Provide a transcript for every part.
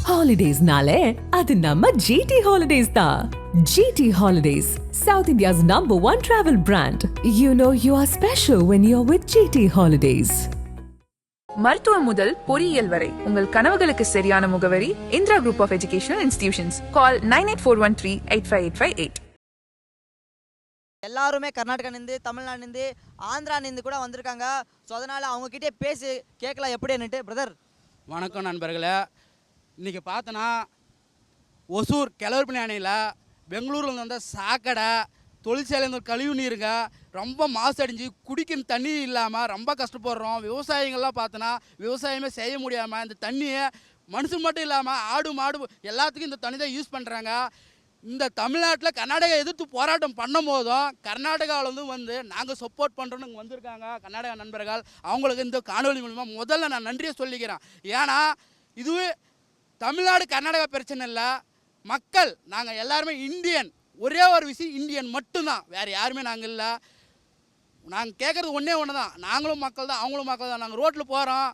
Holidays-nale, adu namma GT Holidays da. GT Holidays, South India's #1 travel brand. You know you are special when you're with GT Holidays. மருத்துவம் முதல் பொறியியல் வரை உங்கள் கனவுகளுக்கு சரியான முகவரி Indira group of educational institutions. Call 9841385858. எல்லாருமே கர்நாடகாலேருந்து, தமிழ்நாடுலேருந்து, ஆந்திராலேருந்து கூட வந்திருக்காங்க. ஸோ அதனால் அவங்கக்கிட்டே பேசி கேட்கலாம் எப்படின்னுட்டு. பிரதர் வணக்கம் நண்பர்களே. இன்றைக்கி பார்த்தோன்னா ஒசூர் கிளவர்பணி அணையில் பெங்களூரில் வந்த சாக்கடை தொழிற்சாலையில் கழிவு நீருங்க ரொம்ப மாசடைஞ்சு குடிக்கிற தண்ணி இல்லாமல் ரொம்ப கஷ்டப்படுறோம். விவசாயிகள்லாம் பார்த்தோன்னா விவசாயமே செய்ய முடியாமல் இந்த தண்ணியை மனுஷன் மட்டும் இல்லாமல் ஆடு மாடு எல்லாத்துக்கும் இந்த தண்ணி தான் யூஸ் பண்ணுறாங்க. இந்த தமிழ்நாட்டில் கர்நாடகா எதிர்த்து போராட்டம் பண்ணும் போதும் கர்நாடகாவிலேருந்து வந்து நாங்கள் சப்போர்ட் பண்ணுறோன்னு இங்கே வந்திருக்காங்க கர்நாடகா நண்பர்கள். அவங்களுக்கு இந்த காணொலி மூலிமா முதல்ல நான் நன்றியை சொல்லிக்கிறேன். ஏன்னா இதுவே தமிழ்நாடு கர்நாடகா பிரச்சனை இல்லை, மக்கள் நாங்கள் எல்லாருமே இந்தியன். ஒரே ஒரு விஷயம் இந்தியன் மட்டும்தான், வேறு யாருமே நாங்கள் இல்லை. நாங்கள் கேட்குறது ஒன்று தான், நாங்களும் மக்கள் தான் அவங்களும் மக்கள் தான். நாங்கள் ரோட்டில் போகிறோம்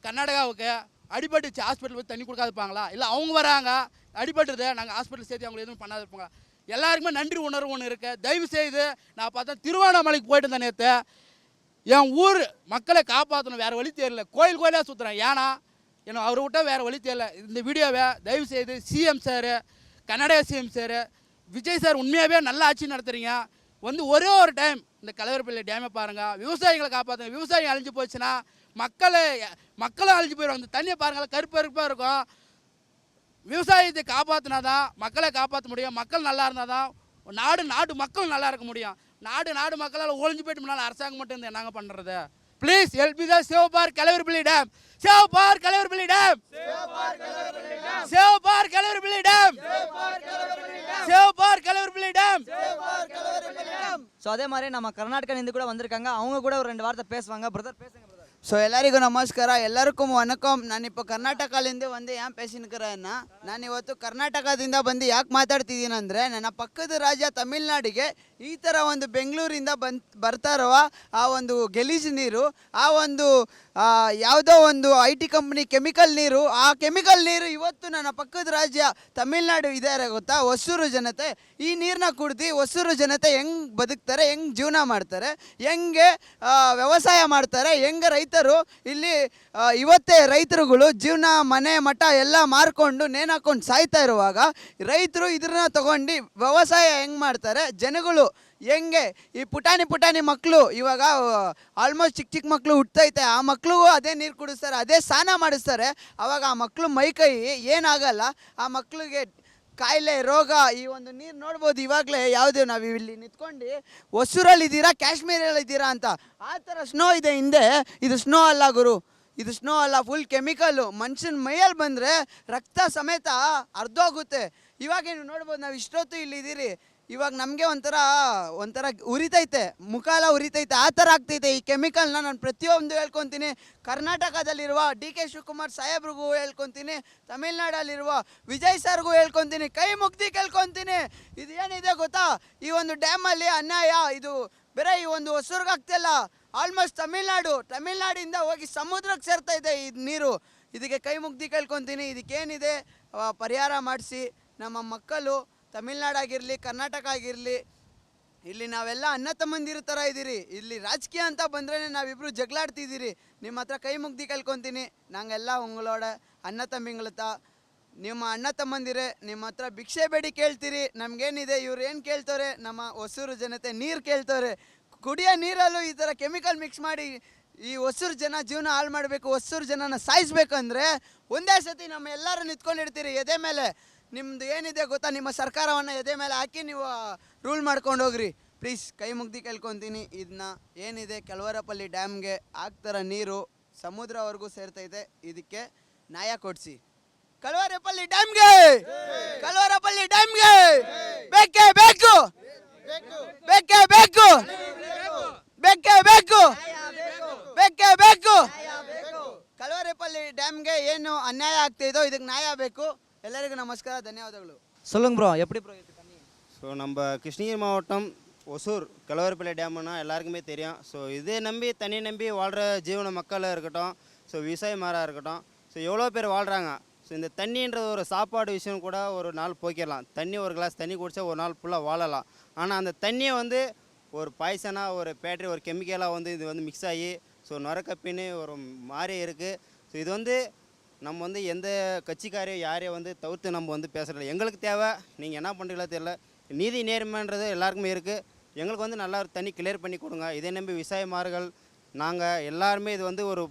கர்நாடகாவுக்கு, அடிபட்டுச்சு ஹாஸ்பிட்டல் போய் தண்ணி கொடுக்காதுப்பாங்களா? இல்லை அவங்க வராங்க அடிபட்டுருது, நாங்கள் ஹாஸ்பிட்டல் சேர்த்து அவங்களை எதுவும் பண்ணாது இருப்பாங்க. எல்லாருக்குமே நன்றி உணர்வு ஒன்று இருக்குது. தயவு செய்து நான் பார்த்தா திருவண்ணாமலைக்கு போயிட்டு இருந்தேன் நேற்று. என் ஊர் மக்களை காப்பாற்றணும், வேறு வழி தெரியல. கோயிலாக சுற்றுறேன். ஏன்னா எனக்கு அவரை விட்டால் வேறு வழி தெரியல. இந்த வீடியோவை தயவு செய்து CM sir, Karnataka CM sir, Vijay sir உண்மையாகவே நல்லா ஆட்சி நடத்துகிறீங்க. வந்து ஒரே ஒரு டைம் இந்த கலவரப்பள்ளி டேமை பாருங்கள், விவசாயிகளை காப்பாற்றுங்க. விவசாயம் அழிஞ்சு போச்சுன்னா மக்களும் அழிஞ்சு போயிடுவாங்க. இந்த தண்ணியை பாருங்கள், கருப்பாக இருக்கும். விவசாயத்தை காப்பாற்றினா தான் மக்களை காப்பாற்ற முடியும். மக்கள் நல்லா இருந்தால் தான் நாடு மக்கள் நல்லா இருக்க முடியும். நாடு மக்களால் ஒழிஞ்சு போயிட்டு முன்னால் அரசாங்கம் மட்டும் இருந்து என்னங்க பண்ணுறது? Please help me the save for Kalavarapalli dam. Save for Kalavarapalli dam. Save for Kalavarapalli dam. Save for Kalavarapalli dam. So அதே மாதிரி நம்ம கர்நாடகாலேருந்து கூட வந்திருக்காங்க. அவங்க கூட ஒரு 2 வார்த்தை பேசுவாங்க. பிரதர் பேசுங்க பிரதர். ಸೊ ಎಲ್ಲರಿಗೂ ನಮಸ್ಕಾರ, ಎಲ್ಲರಿಗೂ ವನಕಂ. ನಾನಿಪ್ಪ ಕರ್ನಾಟಕದಿಂದ ಬಂದು ಏನು ಪೇಸಿನ್ಕರನ್ನ ನಾನಿವತ್ತು ಕರ್ನಾಟಕದಿಂದ ಬಂದು ಯಾಕೆ ಮಾತಾಡ್ತಿದ್ದೀನಿ ಅಂದರೆ, ನನ್ನ ಪಕ್ಕದ ರಾಜ್ಯ ತಮಿಳ್ನಾಡಿಗೆ ಈ ಥರ ಒಂದು ಬೆಂಗಳೂರಿಂದ ಬರ್ತಾ ಇರುವ ಆ ಒಂದು ಗಲೀಜು ನೀರು, ಆ ಒಂದು ಯಾವುದೋ ಒಂದು IT ಕಂಪ್ನಿ ಕೆಮಿಕಲ್ ನೀರು, ಆ ಕೆಮಿಕಲ್ ನೀರು ಇವತ್ತು ನನ್ನ ಪಕ್ಕದ ರಾಜ್ಯ ತಮಿಳ್ನಾಡು ಇದ್ದಾರೆ ಗೊತ್ತಾ, ಹೊಸೂರು ಜನತೆ. ಈ ನೀರನ್ನ ಕುಡ್ದು ಹೊಸೂರು ಜನತೆ ಹೆಂಗೆ ಬದುಕ್ತಾರೆ, ಹೆಂಗೆ ಜೀವನ ಮಾಡ್ತಾರೆ, ಹೆಂಗೆ ವ್ಯವಸಾಯ ಮಾಡ್ತಾರೆ, ಹೆಂಗೆ ರೈತರು ಇಲ್ಲಿ ಇವತ್ತೇ ರೈತರುಗಳು ಜೀವನ ಮನೆ ಮಠ ಎಲ್ಲ ಮಾರ್ಕೊಂಡು ನೇಣಾಕೊಂಡು ಸಾಯ್ತಾ ಇರುವಾಗ ರೈತರು ಇದನ್ನ ತಗೊಂಡು ವ್ಯವಸಾಯ ಹೆಂಗೆ ಮಾಡ್ತಾರೆ, ಜನಗಳು ಹೆಂಗೆ ಈ ಪುಟಾಣಿ ಮಕ್ಕಳು ಇವಾಗ ಆಲ್ಮೋಸ್ಟ್ ಚಿಕ್ಕ ಮಕ್ಕಳು ಹುಟ್ಟೈತೆ, ಆ ಮಕ್ಳಿಗೂ ಅದೇ ನೀರು ಕುಡಿಸ್ತಾರೆ, ಅದೇ ಸ್ನಾನ ಮಾಡಿಸ್ತಾರೆ. ಆವಾಗ ಆ ಮಕ್ಕಳು ಮೈಕೈ ಏನಾಗಲ್ಲ, ಆ ಮಕ್ಕಳಿಗೆ ಕಾಯಿಲೆ ರೋಗ. ಈ ಒಂದು ನೀರು ನೋಡ್ಬೋದು ಇವಾಗಲೇ ಯಾವುದೇ ನಾವು ಇಲ್ಲಿ ನಿಂತ್ಕೊಂಡು ಹೊಸೂರಲ್ಲಿದ್ದೀರಾ ಕಾಶ್ಮೀರಲ್ಲಿದ್ದೀರಾ ಅಂತ, ಆ ಥರ ಸ್ನೋ ಇದೆ ಹಿಂದೆ. ಇದು ಸ್ನೋ ಅಲ್ಲ ಗುರು, ಇದು ಸ್ನೋ ಅಲ್ಲ, ಫುಲ್ ಕೆಮಿಕಲ್ಲು. ಮನುಷ್ಯನ ಮೈಯಲ್ಲಿ ಬಂದರೆ ರಕ್ತ ಸಮೇತ ಅರ್ಧೋಗುತ್ತೆ. ಇವಾಗ ನೀವು ನೋಡ್ಬೋದು, ನಾವು ಇಷ್ಟೊತ್ತು ಇಲ್ಲಿದ್ದೀರಿ, ಇವಾಗ ನಮಗೆ ಒಂಥರ ಉರಿತೈತೆ, ಮುಖ ಎಲ್ಲ ಉರಿತೈತೆ, ಆ ಥರ ಆಗ್ತೈತೆ ಈ ಕೆಮಿಕಲ್ನ. ನಾನು ಪ್ರತಿಯೊಂದು ಹೇಳ್ಕೊತೀನಿ. ಕರ್ನಾಟಕದಲ್ಲಿರುವ DK ಶಿವಕುಮಾರ್ ಸಾಹೇಬ್ರಿಗೂ ಹೇಳ್ಕೊತೀನಿ, ತಮಿಳ್ನಾಡಲ್ಲಿರುವ ವಿಜಯ್ ಸರ್ಗೂ ಹೇಳ್ಕೊತೀನಿ, ಕೈ ಮುಗ್ದು ಕೇಳ್ಕೊತೀನಿ. ಇದು ಏನಿದೆ ಗೊತ್ತಾ, ಈ ಒಂದು ಡ್ಯಾಮಲ್ಲಿ ಅನ್ಯಾಯ. ಇದು ಬೇರೆ ಈ ಒಂದು ಹೊಸೂರ್ಗೆ ಆಗ್ತಿಲ್ಲ, ಆಲ್ಮೋಸ್ಟ್ ತಮಿಳ್ನಾಡಿಂದ ಹೋಗಿ ಸಮುದ್ರಕ್ಕೆ ಸೇರ್ತಾ ಇದೆ ಈ ನೀರು. ಇದಕ್ಕೆ ಕೈ ಮುಗ್ದು ಕೇಳ್ಕೊತೀನಿ. ಇದಕ್ಕೇನಿದೆ ಪರಿಹಾರ ಮಾಡಿಸಿ. ನಮ್ಮ ಮಕ್ಕಳು ತಮಿಳ್ನಾಡಾಗಿರಲಿ ಕರ್ನಾಟಕ ಆಗಿರಲಿ, ಇಲ್ಲಿ ನಾವೆಲ್ಲ ಅಣ್ಣ ತಮ್ಮಂದಿರ ಥರ ಇದ್ದೀರಿ. ಇಲ್ಲಿ ರಾಜಕೀಯ ಅಂತ ಬಂದ್ರೇ ನಾವಿಬ್ಬರು ಜಗಳಾಡ್ತಿದ್ದೀರಿ. ನಿಮ್ಮ ಹತ್ರ ಕೈ ಮುಗ್ದು ಕೇಳ್ಕೊತೀನಿ, ನಾಗೆಲ್ಲ ಉಂಗಳೋಡ ಅಣ್ಣ ತಮ್ಮಿಂಗಳತ್ತ. ನಿಮ್ಮ ಅಣ್ಣ ತಮ್ಮಂದಿರೇ, ನಿಮ್ಮ ಹತ್ರ ಭಿಕ್ಷೆ ಬೇಡಿ ಕೇಳ್ತೀರಿ. ನಮಗೇನಿದೆ, ಇವ್ರು ಏನು ಕೇಳ್ತವ್ರೆ, ನಮ್ಮ ಹೊಸೂರು ಜನತೆ ನೀರು ಕೇಳ್ತವ್ರೆ. ಕುಡಿಯೋ ನೀರಲ್ಲೂ ಈ ಥರ ಕೆಮಿಕಲ್ ಮಿಕ್ಸ್ ಮಾಡಿ ಈ ಹೊಸೂರು ಜನ ಜೀವನ ಹಾಳು ಮಾಡಬೇಕು, ಹೊಸೂರು ಜನನ ಸಾಯಿಸ್ಬೇಕಂದ್ರೆ ಒಂದೇ ಸತಿ ನಮ್ಮ ಎಲ್ಲರೂ ನಿಂತ್ಕೊಂಡಿರ್ತೀರಿ ಎದೆ ಮೇಲೆ. ನಿಮ್ಮದು ಏನಿದೆ ಗೊತ್ತಾ, ನಿಮ್ಮ ಸರ್ಕಾರವನ್ನು ಎದೆ ಮೇಲೆ ಹಾಕಿ ನೀವು ರೂಲ್ ಮಾಡ್ಕೊಂಡು ಹೋಗ್ರಿ. ಪ್ಲೀಸ್ ಕೈ ಮುಗ್ದು ಕೇಳ್ಕೊತೀನಿ. ಇದನ್ನ ಏನಿದೆ ಕಲವರಪಲ್ಲಿ ಡ್ಯಾಮ್ಗೆ ಆಗ್ತಾರ ನೀರು ಸಮುದ್ರವರೆಗೂ ಸೇರ್ತೈತೆ, ಇದಕ್ಕೆ ನ್ಯಾಯ ಕೊಡಿಸಿ. ಕಲವರಪಲ್ಲಿ ಡ್ಯಾಮ್ಗೆ ಬೇಕೇ ಬೇಕು, ಬೇಕೇ ಬೇಕು, ಬೇಕೇ ಬೇಕು, ಬೇಕೇ ಬೇಕು. ಕಲವರಪಲ್ಲಿ ಡ್ಯಾಮ್ಗೆ ಏನು ಅನ್ಯಾಯ ಆಗ್ತಿದೋ ಇದಕ್ಕೆ ನ್ಯಾಯ ಬೇಕು. எல்லாருக்கும் நமஸ்கார, தன்யவாதಗಳು. சொல்லுங்க ப்ரோ, எப்படி ப்ரோ இது தண்ணி? ஸோ நம்ம கிருஷ்ணகிரி மாவட்டம் ஒசூர் கலவரப்பள்ளி டேம்னா எல்லாருக்குமே தெரியும். ஸோ இதே நம்பி தண்ணி நம்பி வாழ்கிற ஜீவன மக்களாக இருக்கட்டும், ஸோ விவசாயமாராக இருக்கட்டும், ஸோ எவ்வளோ பேர் வாழ்கிறாங்க. ஸோ இந்த தண்ணின்றது ஒரு சாப்பாடு விஷயம் கூட ஒரு நாள் போக்கிடலாம். தண்ணி ஒரு கிளாஸ் தண்ணி குடித்தா ஒரு நாள் ஃபுல்லாக வாழலாம். ஆனால் அந்த தண்ணியை வந்து ஒரு பாய்சனாக ஒரு பேட்டரி ஒரு கெமிக்கலாக வந்து இது வந்து மிக்ஸ் ஆகி ஸோ நுரக்கப்பின்னு ஒரு மாறி இருக்குது. ஸோ இது வந்து நம்ம வந்து எந்த கட்சிக்காரையும் யாரையும் வந்து தவிர்த்து நம்ம வந்து பேசுகிறதில்ல. எங்களுக்கு தேவை நீங்கள் என்ன பண்ணுறீங்களோ தெரியல, நீதி நேர்மைன்றது எல்லாருக்குமே இருக்குது. எங்களுக்கு வந்து நல்லா ஒரு தண்ணி கிளியர் பண்ணி கொடுங்க. இதை நம்பி விவசாயமார்கள் நாங்கள் எல்லாருமே இது வந்து ஒரு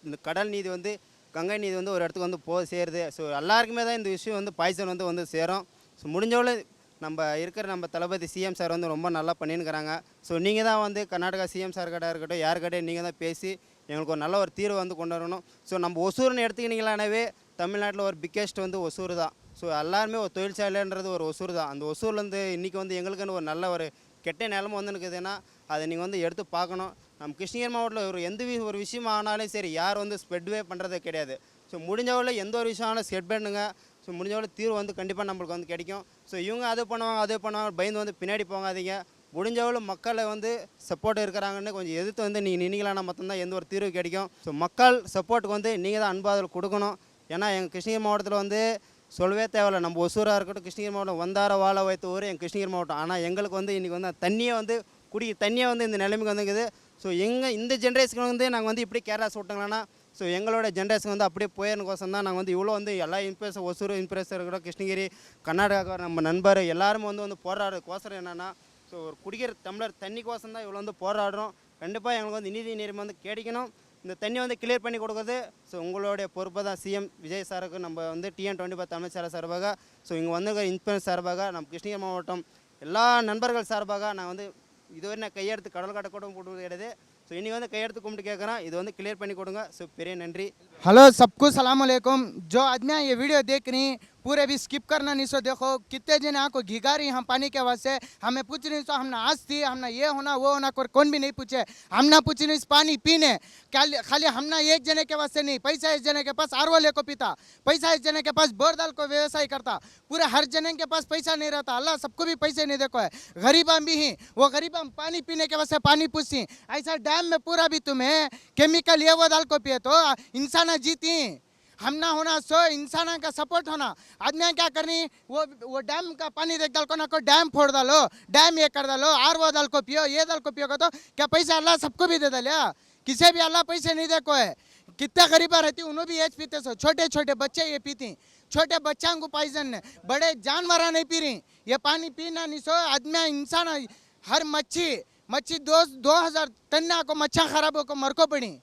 இந்த கடல் நீதி வந்து கங்கை நீதி வந்து ஒரு இடத்துக்கு வந்து சேருது. ஸோ எல்லாருக்குமே தான் இந்த விஷயம் வந்து பாய்சன் வந்து சேரும். ஸோ முடிஞ்சவளவு நம்ம தளபதி சிஎம் சார் வந்து ரொம்ப நல்லா பண்ணின்னுக்கிறாங்க. ஸோ நீங்கள் தான் வந்து கர்நாடகா சிஎம் சார் கிட்ட இருக்கட்டும் யார்கிட்ட நீங்கள் தான் பேசி எங்களுக்கு ஒரு நல்ல ஒரு தீர்வு வந்து கொண்டு வரணும். ஸோ நம்ம ஒசூர்னு எடுத்துக்கினீங்களானவே தமிழ்நாட்டில் ஒரு பிக்கெஸ்ட் வந்து ஒசூர் தான். ஸோ எல்லாருமே ஒரு தொழிற்சாலைன்றது ஒரு ஒசூர் தான். அந்த ஒசூர்லேருந்து இன்றைக்கி வந்து எங்களுக்குன்னு ஒரு நல்ல ஒரு கெட்ட நிலமை வந்து இருக்குதுன்னா அதை நீங்கள் வந்து எடுத்து பார்க்கணும். நம்ம கிருஷ்ணகிரி மாவட்டத்தில் ஒரு விஷயம் ஆனாலும் சரி யார் வந்து ஸ்ப்ரெட்வே பண்ணுறது கிடையாது. ஸோ முடிஞ்சவளவு எந்த ஒரு விஷயம் ஆனாலும் ஸ்ப்ரெட் பண்ணுங்க. ஸோ முடிஞ்சவளவு தீர்வு வந்து கண்டிப்பாக நம்மளுக்கு வந்து கிடைக்கும். ஸோ இவங்க அது பண்ணுவாங்க பயந்து வந்து பின்னாடி போகாதீங்க. முடிஞ்சவளவு மக்களை வந்து சப்போர்ட் இருக்கிறாங்கன்னு கொஞ்சம் எதிர்த்து வந்து நீங்கள் நின்னீங்களானா மட்டும்தான் எந்த ஒரு தீர்வு கிடைக்கும். ஸோ மக்கள் சப்போர்ட்டுக்கு வந்து நீங்கள் தான் அன்பாதல் கொடுக்கணும். ஏன்னா எங்கள் கிருஷ்ணகிரி மாவட்டத்தில் வந்து சொல்லவே தேவையில்ல. நம்ம ஒசூராக இருக்கட்டும் கிருஷ்ணகிரி மாவட்டம் வந்தார வாழ வைத்த ஊர் எங்கள் கிருஷ்ணகிரி மாவட்டம். ஆனால் எங்களுக்கு வந்து இன்றைக்கி வந்து தண்ணியை வந்து தண்ணியை வந்து இந்த நிலைமைக்கு வந்துக்குது. ஸோ இந்த ஜென்ரேஷனுக்கு வந்து நாங்கள் வந்து இப்படி கேரளா சொல்லிட்டோங்களா. ஸோ எங்களோட ஜென்ரேஷன் வந்து அப்படியே போயிருக்கோசம் தான் நாங்கள் வந்து இவ்வளோ வந்து எல்லா இன்ஃப்ளூயன்ஸர் ஒசூர் இன்ஃப்ளூயன்ஸர் இருக்கட்டும் கிருஷ்ணகிரி கர்நாடகா நம்ம நண்பர் எல்லாருமே வந்து போராடுறதுக்கோசரம் என்னென்னா ஸோ ஒரு குடிக்கிற டம்ளர் தண்ணிக்கோசம் தான் இவ்வளோ வந்து போராடுறோம். கண்டிப்பாக எங்களுக்கு வந்து நீதி நேர்மை வந்து கிடைக்கணும். இந்த தண்ணி வந்து கிளியர் பண்ணி கொடுக்குறது ஸோ உங்களுடைய பொறுப்பு தான். சிஎம் விஜய் சாருக்கு நம்ம வந்து TN25 தமிழ் சார்பாக ஸோ இங்கே வந்து இன்ஃப்ளூயன்ஸ் சார்பாக நம்ம கிருஷ்ணகிரி மாவட்டம் எல்லா நண்பர்கள் சார்பாக நான் வந்து இதுவரை நான் கையெடுத்து கடல் காட்ட கூட கொடுக்குறது கிடையாது. ஸோ இன்றைக்கி வந்து கையெடுத்து கும்பிட்டு கேட்குறேன், இது வந்து கிளிयर பண்ணி கொடுங்க. ஸோ பெரிய நன்றி. हेलो सबको सलाम अलैकुम. जो आदमी ये वीडियो देख रही पूरे भी स्किप करना नहीं. सो देखो कितने जने आँख को घिगा रही हम पानी के वास्ते हमें पूछ रही. सो हमने आज थी हमने ये होना वो होना कौन भी नहीं पूछे. हमने पूछ रही इस पानी पीने खाली हमने एक जने के वास्ते नहीं. पैसा इस जने के पास आरओ ले को पीता, पैसा इस जने के पास बोरदाल को व्यवसाय करता. पूरे हर जने के पास पैसा नहीं रहता. अल्लाह सबको भी पैसे नहीं देखो है. गरीब हम भी हैं, वो गरीब हम पानी पीने के वास्ते पानी पूछती. ऐसा डैम में पूरा भी तुम्हें केमिकल ये वो डाल को पिए तो इंसान जीती. हम ना होना सो इंसान का सपोर्ट होना. आदमी क्या करनी वो डैम का पानी देख डाल को ना को डैम फोड़ डालो, डैम ये कर डालो, आर वो डाल को पियो, ये डाल को पियो को तो क्या पैसा अल्लाह सबको भी दे डालिया. किसी भी अल्लाह पैसे नहीं देखो है. कितना गरीबा रहती उन्होंने भी एज पीते. सो छोटे छोटे बच्चे ये पीती. छोटे बच्चों को पॉइजन, बड़े जानवर नहीं पी रही. ये पानी पीना नहीं. सो आदमी इंसान हर मच्छी 2000 टन को मच्छा खराब होकर मर को पड़ी.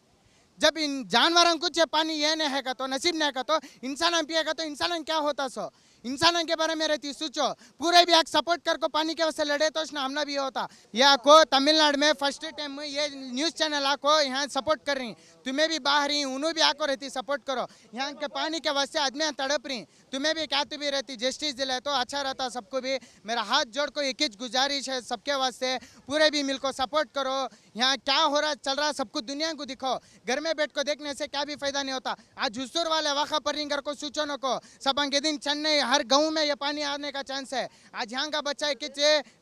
जब इन जानवरों कुछ पानी ये नहीं है का तो नसीब नहीं का तो इंसान पिएगा तो इंसान क्या होता. सो इंसान के बारे में रहती सोचो. पूरे भी सपोर्ट कर को पानी के वास्ते लड़े तो हमना भी होता. या को तमिलनाडु में फर्स्ट टाइम ये न्यूज़ चैनल आको यहाँ सपोर्ट कर रही. तुम्हें भी बाहर ही उन्होंने भी आको रहती सपोर्ट करो. यहाँ के पानी के वास्ते आदमी तड़प रही. तुम्हें भी क्या भी रहती जस्टिस दिलाए तो अच्छा रहता सबको भी. मेरा हाथ जोड़ को एक ही गुजारिश है सबके वास्ते पूरे भी मिल को सपोर्ट करो. यहाँ क्या हो रहा चल रहा सबको दुनिया को दिखाओ. घर में बैठ को देखने से क्या भी फायदा नहीं होता. आज हुसूर वाले वाखा पर रिंगर को सूचना को सब के दिन चेन्नई हर गाँव में ये पानी आने का चांस है. आज यहाँ का बच्चा कि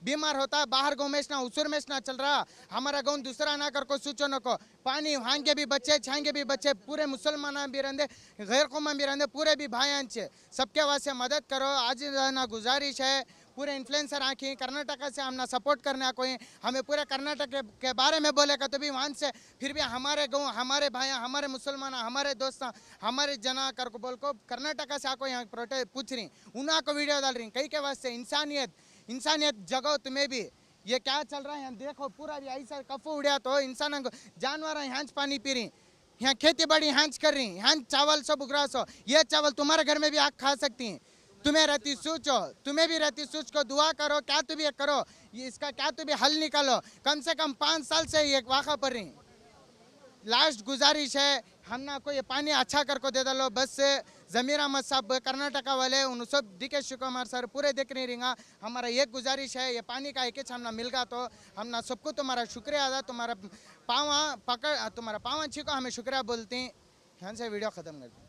बीमार होता बाहर गाँव में हुसूर में चल रहा. हमारा गाँव दूसरा ना कर को सूचना को पानी वहाँ के भी बच्चे छाँ के भी बच्चे पूरे मुसलमान भी रहते गैर कौम भी रहते पूरे भी भाई सबके वास्ते मदद करो. आज ना गुजारिश है पूरे इन्फ्लुएंसर आँखी कर्नाटका से हमने सपोर्ट करने कोई हमें पूरे कर्नाटक के बारे में बोलेगा तो भी वहाँ से फिर भी हमारे गाँव हमारे भाई हमारे मुसलमान हमारे दोस्त हमारे जना कर को बोल को कर्नाटका से आको यहाँ प्रोटेस्ट पूछ रही उन्हें को वीडियो डाल रही. कई के वास्ते इंसानियत जगह तुम्हें भी ये क्या चल रहा है यहाँ देखो. पूरा भी ऐसा कफू उड़ा तो इंसान जानवर यहाँ पानी पी रही. यहाँ खेती बाड़ी यहाँ कर रही. यहाँ चावल सब उगरा सो ये चावल तुम्हारे घर में भी आग खा सकती हैं. तुम्हें रहती सोचो तुम्हें भी रहती सोच को दुआ करो. क्या तुम ये करो इसका क्या तुम हल निकालो. कम से कम 5 साल से ये वाक़ा पर रही. लास्ट गुजारिश है हमना को ये पानी अच्छा कर को दे डालो. बस से ज़मीर अहमद साहब कर्नाटका वाले उन सब DK शिवकुमार सर पूरे देख नहीं रही. हमारा ये गुजारिश है ये पानी का एक हमना मिल गया तो हमना सबको तुम्हारा शुक्रिया अदा. तुम्हारा पाँव पकड़ तुम्हारा पाँव अच्छी को हमें शुक्रिया बोलती. यहाँ से वीडियो ख़त्म करते.